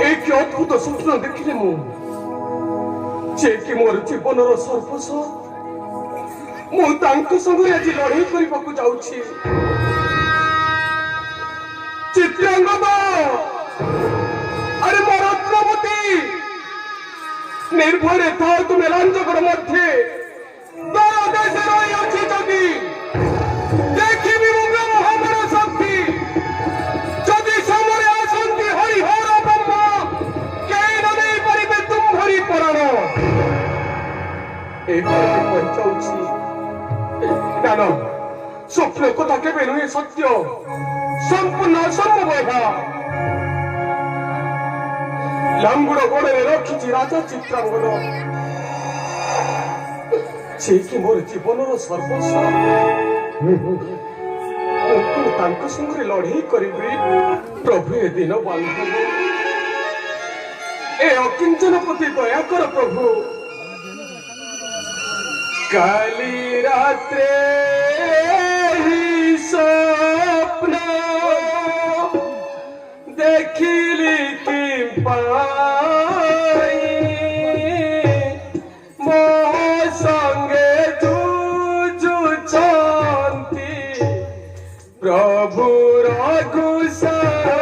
एक अद्भुत स्वप्न देखिले मु मोर जीवन सर्वस्व मुझे आज लड़ाई करने जाऊँगी। चित्रांगद अरे मोर रत्नवती निर्भय था तुम्हें लांजगर मध्य तार देश रही अच्छी जगी देखी ब्रह्मांडर शक्ति जदि समय आसती हरिहर ब्रह्म कई नहीं पारे तुम हरि पुराण ना स्वप्न कथा के नुहे सत्य संपूर्ण असंभव लांगुड़ गोड़े रखी राजा चित्रांगद से कि मोर जीवन सर्वस्व संगे लड़ाई करी प्रभु ए दिन बांधव ए अकिंचन प्रति दया कर प्रभु। काली रात्रे ही स्वप्न देखिली कि पाई मो संगे जुझुछंती प्रभु रघुसाई।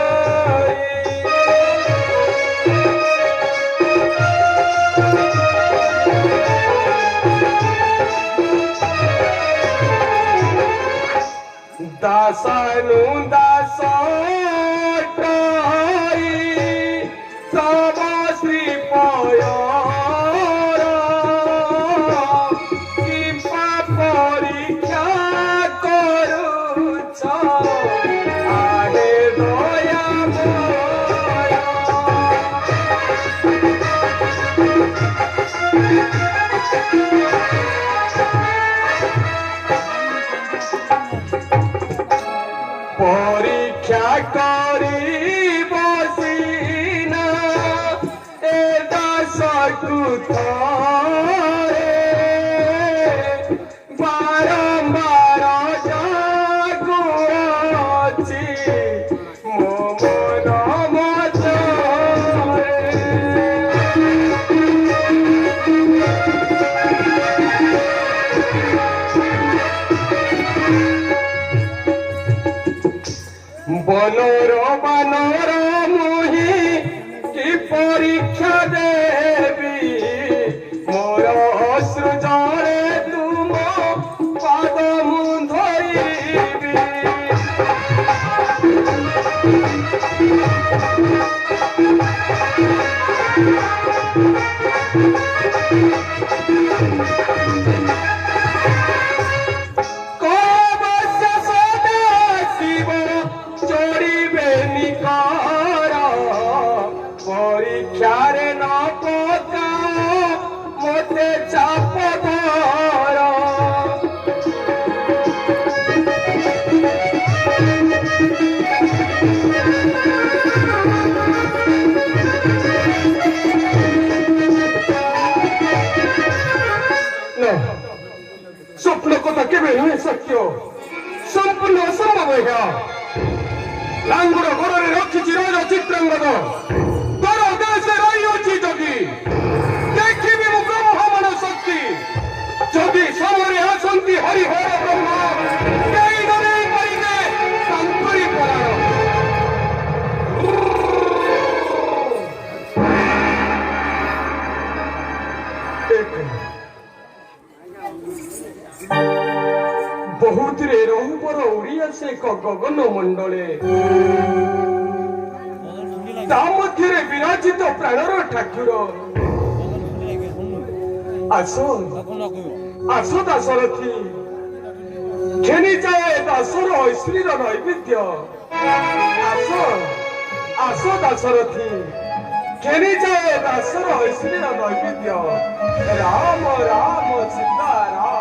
दासानु दास सब श्री कृपा परीक्षा करुछ आहे दया परीक्षा करी बसिना ए दास बारंबार जागुअछि मो मन मजरे। बनर बानर मुहि कि परीक्षा देवी मोर सृजरे तुम पाद मुधइबी। परीक्षारे न पका मोते चाप धर स्वप्न कथा के नुहे सत्य संपूर्ण असंभव लांगुड़ गोड़े रखी राजा चित्रांगद जदि समय आसती हरिहर ब्रह्म कई नहीं पारे तांकरी पुराण बहुत रे रहुबर उड़िया से गगन मंडले मध्य विराजित प्राणर ठाकुर आस आस दासरथी घेनी जाए दासर ऐश्वर्य नैवेद्य आस आस दासरथी घेनी जाए दासर ऐश्वर्य नैवेद्य राम राम सीता राम।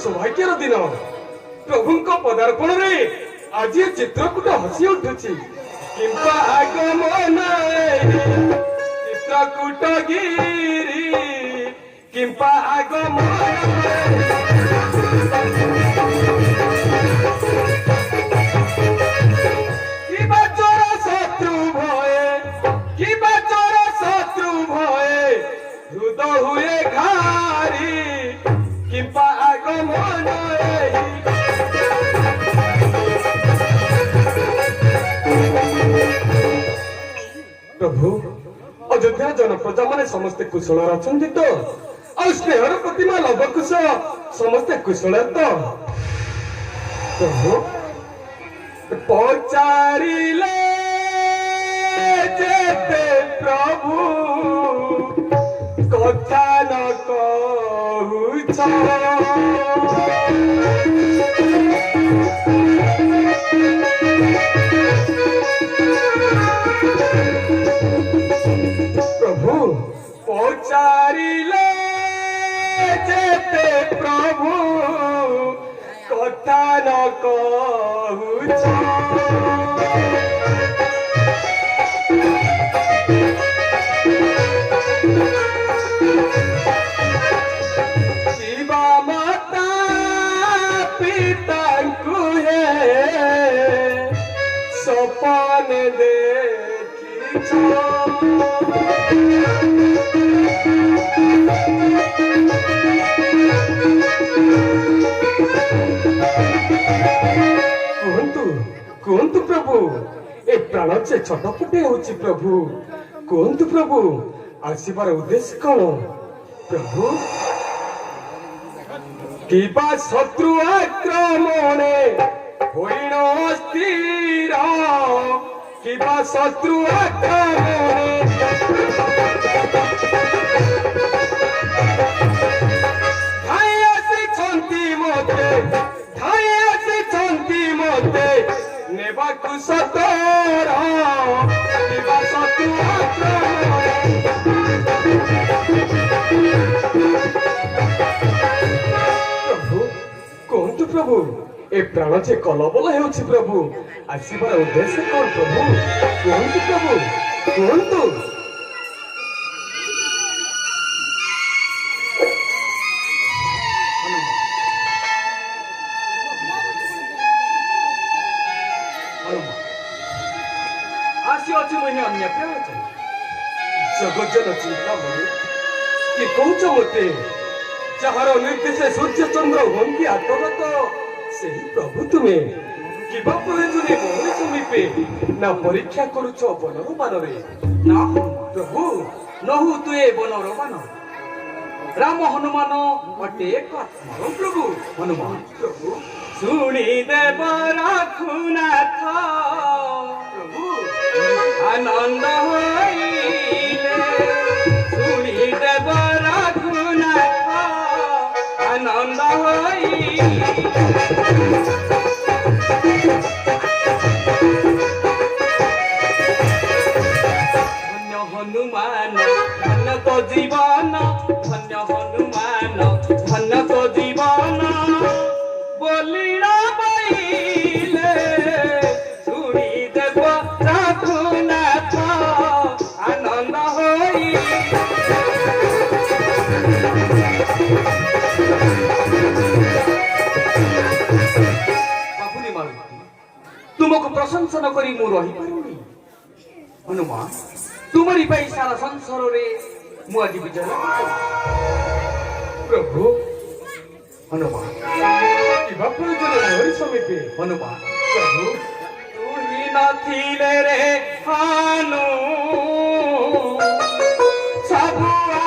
सौभाग्यर दिन प्रभु पदार्पण में आज चित्रकूट हसी उठुची किंपा आगमन चित्रकूट गिरी किंपा आगमन किबा चोर शत्रु भये हृद हुए घारी किंपा आगमन प्रभु अयोध्या जनप्रजा माने समस्ते कुशल अछंती तो आ स्नेहर प्रतिमा लवकुश समस्ते कुशल तो प्रभु पचारिले जेते प्रभु कथा न कहूछ प्रभु पचारिले जेते प्रभु कथा न कहूछ शिवा माता पिता कुहे सपन देखी कहतु प्रभु ए प्राण से छटपटे होची प्रभु कहतु प्रभु आसीबार उद्देश्य कौन प्रभु किबा शत्रु आक्रमणे होइन स्थिर किबा शत्रु आक्रमणे धाई आसी मते नेबाकु सतर किबा शत्रु आक्रमणे कहतु प्रभु ए प्राण से कलबल होछि प्रभु आसीबार उद्देश्य कौन प्रभु कहतु प्रभु कहतु आसी अछि मने अन्य प्रेम जगत जन चिंता मरे कि कौच मते जहार निर्देश सूर्य चंद्र हंती आत्मगत से प्रभु तुम्हें किबा प्रयोजने मोहन समीपे ना परीक्षा करुच बनर बानरे ना प्रभु नहु तुए बनर बान राम हनुमान अटे एक आत्मा प्रभु हनुमान प्रभु सुनी देव रघुनाथ प्रभु आनंद होइले सुनी देव रघुनाथ आनंद होइले धन्य हनुमान धन्य तो जीवन धन्य हनुमान धन्य तो जीवन बोलिरा बइले सुनी देव रघुनाथ आनंद होई बाबुनी मालती तुमको प्रशंसा न करी मु रही पारुनी हनुमान तुम्हारी पाई सारा संसार रे मु आज विजय प्रभु हनुमान किबा प्रयोजन हरि समिति हनुमान प्रभु तू ही नथिले रे हानु सबुआ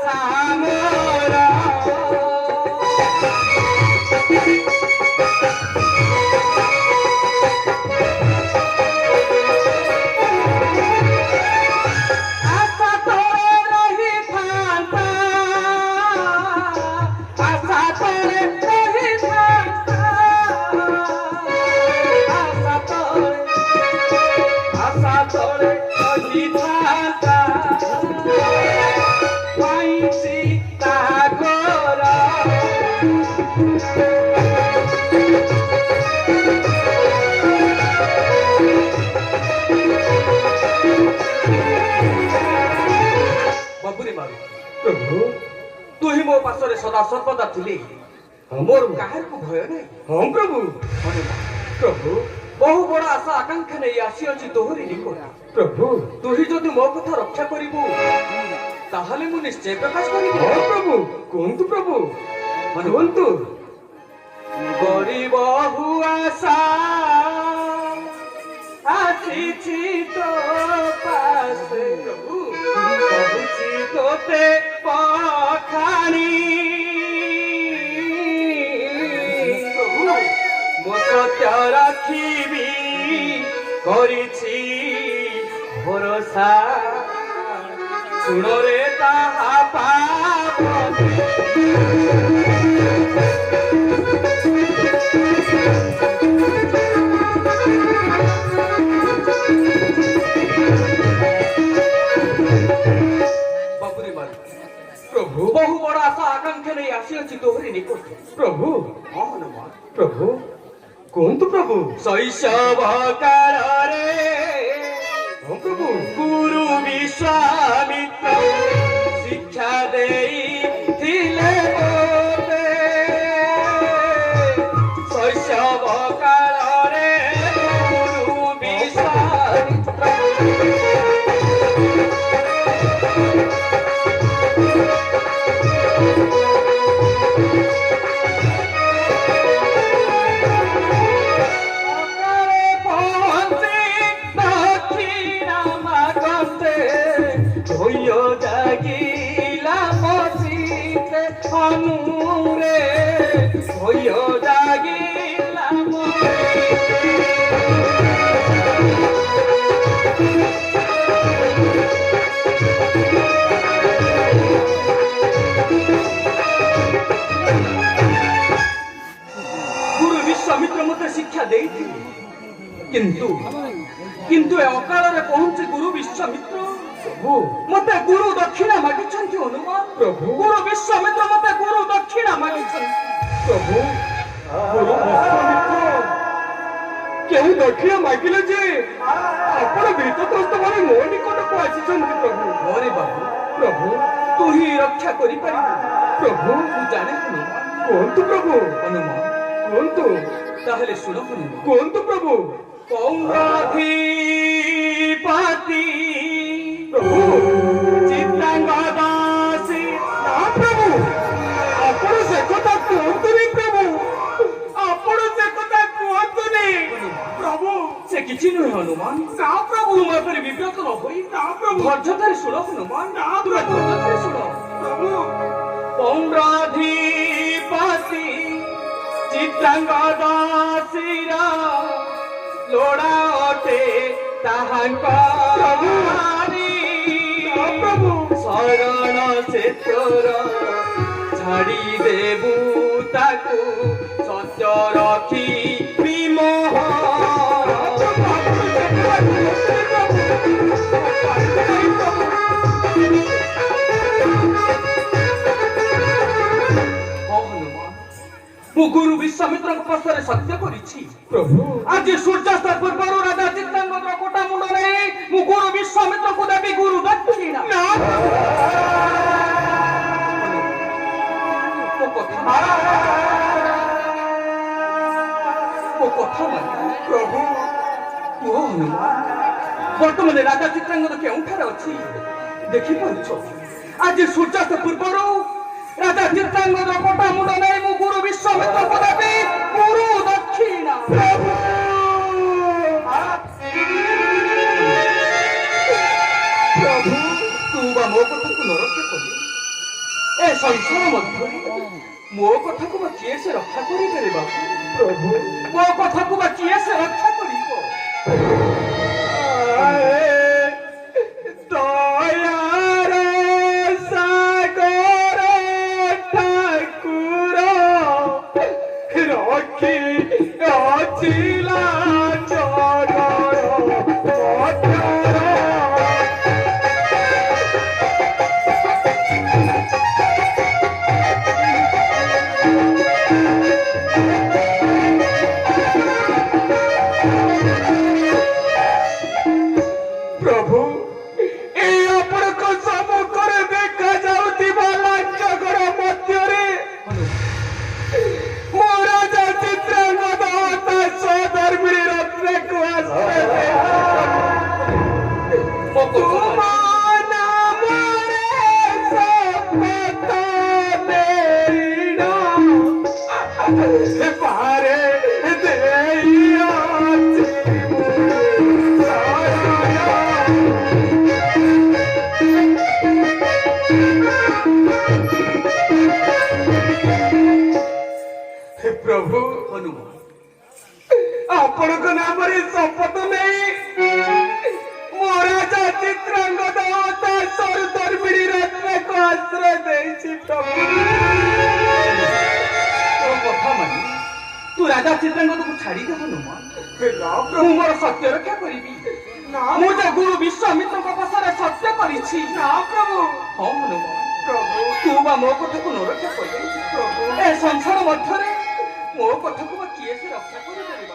सामरा प्रभु तू ही मो पासरे सदा सर्वदा थिले मोर काहर को भय नहीं हाँ प्रभु प्रभु बहु बड़ा आशा आकांक्षा नहीं आसी अछि तोहरी निकट प्रभु तू ही जदि मो कथा रक्षा करिबु ताहले मु निश्चय प्रकाश करिबि हाँ प्रभु कुंतु प्रभु कुंतु गरीब हुआ आशा आछि तो पासे प्रभु पहुँची तोते पखानी प्रभु मो सत्य रखिबी करिछि भरोसा सुनो रे ताहा पाप प्रभु बहु बड़ा आशा आकांक्षा नहीं आसी अछि तोहरी निकट प्रभु हाँ हनुमान प्रभु कुंतु प्रभु शैशव काଳରେ हाँ प्रभु गुरु विश्वामित्र शिक्षा ଦେଇଥିଲେ ମୋତେ ଶୈଶବ କାଳରେ ଗୁରୁ ବିଶ୍ୱାମିତ୍ର अनुरे भयो जागिला गुरु विश्वामित्र मते शिक्षा देइथिले किंतु ए अकाल रे पहुंचे गुरु विश्वामित्र प्रभु मते गुरु दक्षिणा मागिछन्ति हनुमान प्रभु गुरु विश्वामित्र मते गुरु दक्षिणा मागिछन्ति प्रभु गुरु विश्वामित्र केहू दक्षिणा मागिले जे आपण भीतत्रस्त भाई मो निकट को आसीछन्ति प्रभु अरे बाबू प्रभु तू ही रक्षा करि परिबु प्रभु तू जाने हनुमान कुंतु प्रभु हनुमान कुंतु ताहले सुनो हनुमान कुंतु प्रभु पौंगाधिपति प्रभु चित्रांगदासी ना प्रभु आपण से कथा कुंतुनी प्रभु आपण से कथा कुंतुनी प्रभु से किछि नुहे हनुमान ना प्रभु तुम पर विव्रत न होई ना प्रभु धैर्य धरि सुनो हनुमान ना तुम प्रभु धैर्य धरि सुनो प्रभु पौंगाधिपति चित्रांगदासीर लोड़ा अटे ताहांकर प्रभु शरण से तोर छाड़ी देबू ताकू सत्य रखी विमोह ମୁଁ ଗୁରୁ ବିଶ୍ୱାମିତ୍ରଙ୍କ ପଛରେ ସତ୍ୟ କରିଛି। ପ୍ରଭୁ ଆଜି ସୂର୍ଯ୍ୟାସ୍ତ ପୂର୍ବରୁ ରାଜା ଚିତ୍ରାଙ୍ଗଦର କୋଟା ମୁଣ୍ଡ ନେଇ ମୁଁ ଗୁରୁ ବିଶ୍ୱାମିତ୍ରଙ୍କୁ ଦେବି ଗୁରୁ ଦକ୍ଷିଣା। ନା ମୋ କଥା ମାନେ ପ୍ରଭୁ କୁହ ହନୁମାନ, ବର୍ତ୍ତମାନ ରାଜା ଚିତ୍ରାଙ୍ଗଦ କେଉଁଠାରେ ଅଛି ଦେଖିପାରୁଛ? ଆଜି ସୂର୍ଯ୍ୟାସ୍ତ ପୂର୍ବରୁ ରାଜା ଚିତ୍ରାଙ୍ଗଦର କୋଟା ମୁଣ୍ଡ ନେଇ ମୁଁ ଗୁରୁ ବିଶ୍ୱାମିତ୍ରଙ୍କୁ ଦେବି ଗୁରୁ ଦକ୍ଷିଣା। ପ୍ରଭୁ ତୁ ବା ମୋ କଥାକୁ ନରକ୍ଷା କଲି। ଏ ସଂସାର ମଧ୍ୟରେ ମୋ କଥାକୁ ବା କିଏ ସେ ରକ୍ଷା କରିପାରିବ? ପ୍ରଭୁ ମୋ କଥାକୁ ବା କିଏ ସେ ରକ୍ଷା କରିବ? ଦୟାର ସାଗର ଠାକୁର ରଖି ଅଚିଲା ଜଗର ପଥର। ପ୍ରଭୁ ଏଇ ଆପଣଙ୍କ ସମ୍ମୁଖରେ ଦେଖାଯାଉଥିବା ଲାଞ୍ଚଗର ମଧ୍ୟରେ ମୋ ରାଜା ଚିତ୍ରାଙ୍ଗଦ ତା ସହଧର୍ମିଣୀ ରତ୍ନକୁ ଆଶ୍ରୟ ତୁମ ନାମରେ ଶପଥ ନେଇଣ ପାରେ ଦେଇଅଛି ପ୍ରଭୁ ହନୁମାନ, ଆପଣଙ୍କ ନାମରେ ଶପଥ ନେଇ ମୋ ରାଜା ଚିତ୍ରାଙ୍ଗଦ ତା ସହଧର୍ମିଣୀ ରତ୍ନକୁ ଆଶ୍ରୟ ଦେଇଛି। ପ୍ରଭୁ ତୋ କଥା ମାନି ତୁ ରାଜା ଚିତ୍ରାଙ୍ଗଦକୁ ଛାଡ଼ିଦେ ହନୁମାନ। ନା ମୁଁ ମୋର ସତ୍ୟ ରକ୍ଷା କରିବି। ମୁଁ ଯେ ଗୁରୁ ବିଶ୍ୱାମିତ୍ରଙ୍କ ପଛରେ ସତ୍ୟ କରିଛି। ନା ପ୍ରଭୁ ହଁ ହନୁମାନ, ପ୍ରଭୁ ତୁ ବା ମୋ କଥାକୁ ନରକ୍ଷା କଲି। ପ୍ରଭୁ ଏ ସଂସାର ମଧ୍ୟରେ ମୋ କଥାକୁ ବା କିଏ ସେ ରକ୍ଷା କରିପାରିବ?